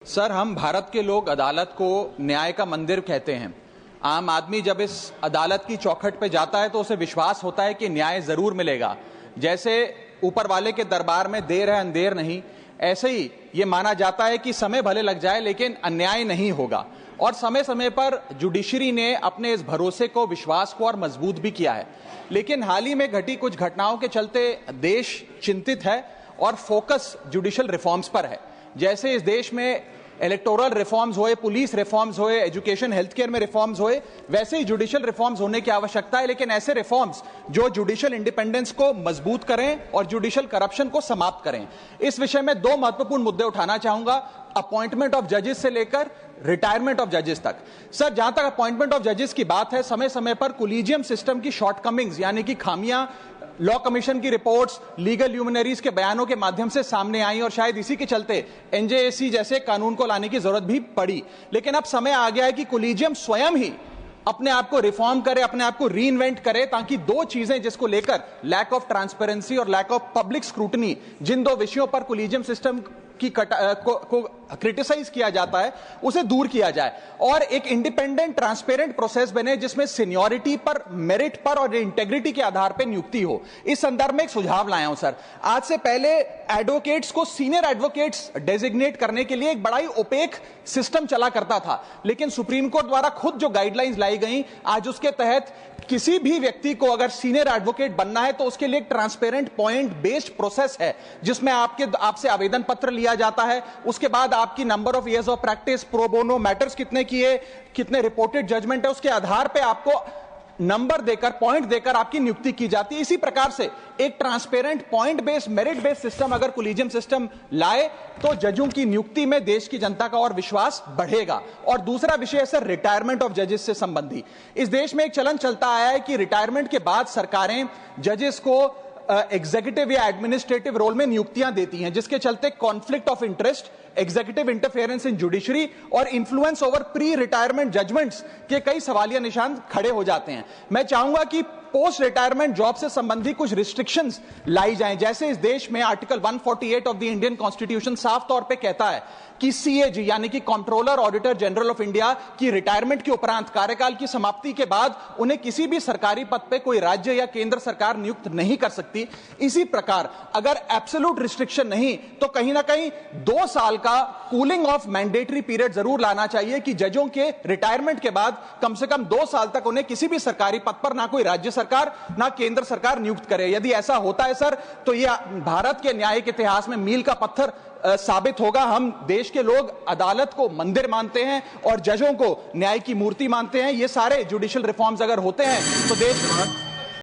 Sir, हम भारत के लोग अदालत को न्याय का मंदिर कहते हैं। आम आदमी जब इस अदालत की चौखट पे जाता है तो उसे विश्वास होता है कि न्याय जरूर मिलेगा। जैसे ऊपर वाले के दरबार में देर है अंधेर नहीं, ऐसे ही ये माना जाता है कि समय भले लग जाए लेकिन अन्याय नहीं होगा। और समय समय पर जुडिशरी ने अपने इस भरोसे को, विश्वास को और मजबूत भी किया है। लेकिन हाल ही में घटी कुछ घटनाओं के चलते देश चिंतित है और फोकस जुडिशल रिफॉर्म्स पर है। जैसे इस देश में इलेक्टोरल रिफॉर्म्स होए, पुलिस रिफॉर्म्स होए, एजुकेशन हेल्थ केयर में रिफॉर्म्स होए, वैसे ही जुडिशल रिफॉर्म्स होने की आवश्यकता है। लेकिन ऐसे रिफॉर्म्स जो जुडिशल इंडिपेंडेंस को मजबूत करें और जुडिशल करप्शन को समाप्त करें। इस विषय में दो महत्वपूर्ण मुद्दे उठाना चाहूंगा, अपॉइंटमेंट ऑफ जजेस से लेकर रिटायरमेंट ऑफ जजेस तक। सर, जहां तक अपॉइंटमेंट ऑफ जजेस की बात है, समय समय पर कोलिजियम सिस्टम की शॉर्टकमिंग्स यानी कि खामियां लॉ कमीशन की रिपोर्ट्स, लीगल ल्यूमिनरीज के बयानों के माध्यम से सामने आई और शायद इसी के चलते एनजेएसी जैसे कानून को लाने की जरूरत भी पड़ी। लेकिन अब समय आ गया है कि कोलिजियम स्वयं ही अपने आप को रिफॉर्म करे, अपने आप को रीइन्वेंट करे, ताकि दो चीजें जिसको लेकर लैक ऑफ ट्रांसपेरेंसी और लैक ऑफ पब्लिक स्क्रूटनी, जिन दो विषयों पर कोलिजियम सिस्टम की को क्रिटिसाइज किया जाता है, उसे दूर किया जाए और एक इंडिपेंडेंट ट्रांसपेरेंट प्रोसेस बने जिसमें सीनियरिटी पर, मेरिट पर और इंटेग्रिटी के आधार पर नियुक्ति हो। इस संदर्भ में एक सुझाव लाया हूं सर। आज से पहले एडवोकेट्स को सीनियर एडवोकेट्स डेजिग्नेट करने के लिए एक बड़ा ही ओपेक सिस्टम चला करता था, लेकिन सुप्रीम कोर्ट द्वारा खुद जो गाइडलाइंस लाई गई, आज उसके तहत किसी भी व्यक्ति को अगर सीनियर एडवोकेट बनना है तो उसके लिए एक ट्रांसपेरेंट पॉइंट बेस्ड प्रोसेस है, जिसमें आपसे आवेदन पत्र लिया जाता है। उसके बाद आपकी number of years of practice, pro bono matters कितने किए, कितने रिपोर्टेड जजमेंट है, उसके आधार पे आपको नंबर देकर, पॉइंट देकर आपकी नियुक्ति की जाती है। इसी प्रकार से एक transparent point based, merit based system अगर कोलिजियम सिस्टम लाए तो जजों की नियुक्ति में देश की जनता का और विश्वास बढ़ेगा। और दूसरा विषय है सर, रिटायरमेंट ऑफ जजेस से संबंधी। इस देश में एक चलन चलता आया है कि रिटायरमेंट के बाद सरकारें जजेस को एग्जीक्यूटिव या एडमिनिस्ट्रेटिव रोल में नियुक्तियां देती हैं, जिसके चलते conflict of interest, executive interference in judiciary और influence over pre retirement judgments के कई सवालिया निशान खड़े हो जाते हैं। मैं चाहूंगा कि पोस्ट रिटायरमेंट जॉब से संबंधी कुछ रिस्ट्रिक्शंस लाई जाएं। जैसे इस देश में article 148 of the Indian constitution साफ तौर पे कहता है कि सीएजी यानी कि controller auditor general of India की रिटायरमेंट के उपरांत, कार्यकाल की समाप्ति के बाद उन्हें किसी भी सरकारी पद पे कोई राज्य या केंद्र सरकार नियुक्त नहीं कर सकती। इसी प्रकार अगर एब्सोल्यूट रिस्ट्रिक्शन नहीं तो कहीं ना कहीं 2 साल का कूलिंग ऑफ मैंडेटरी पीरियड जरूर लाना चाहिए कि जजों के रिटायरमेंट के बाद कम से कम 2 साल तक उन्हें किसी भी सरकारी पद पर ना कोई राज्य सरकार ना केंद्र सरकार नियुक्त करे। यदि ऐसा होता है सर तो यह भारत के न्यायिक इतिहास में मील का पत्थर साबित होगा। हम देश के लोग अदालत को मंदिर मानते हैं और जजों को न्याय की मूर्ति मानते हैं। ये सारे जुडिशियल रिफॉर्म्स अगर होते हैं तो देश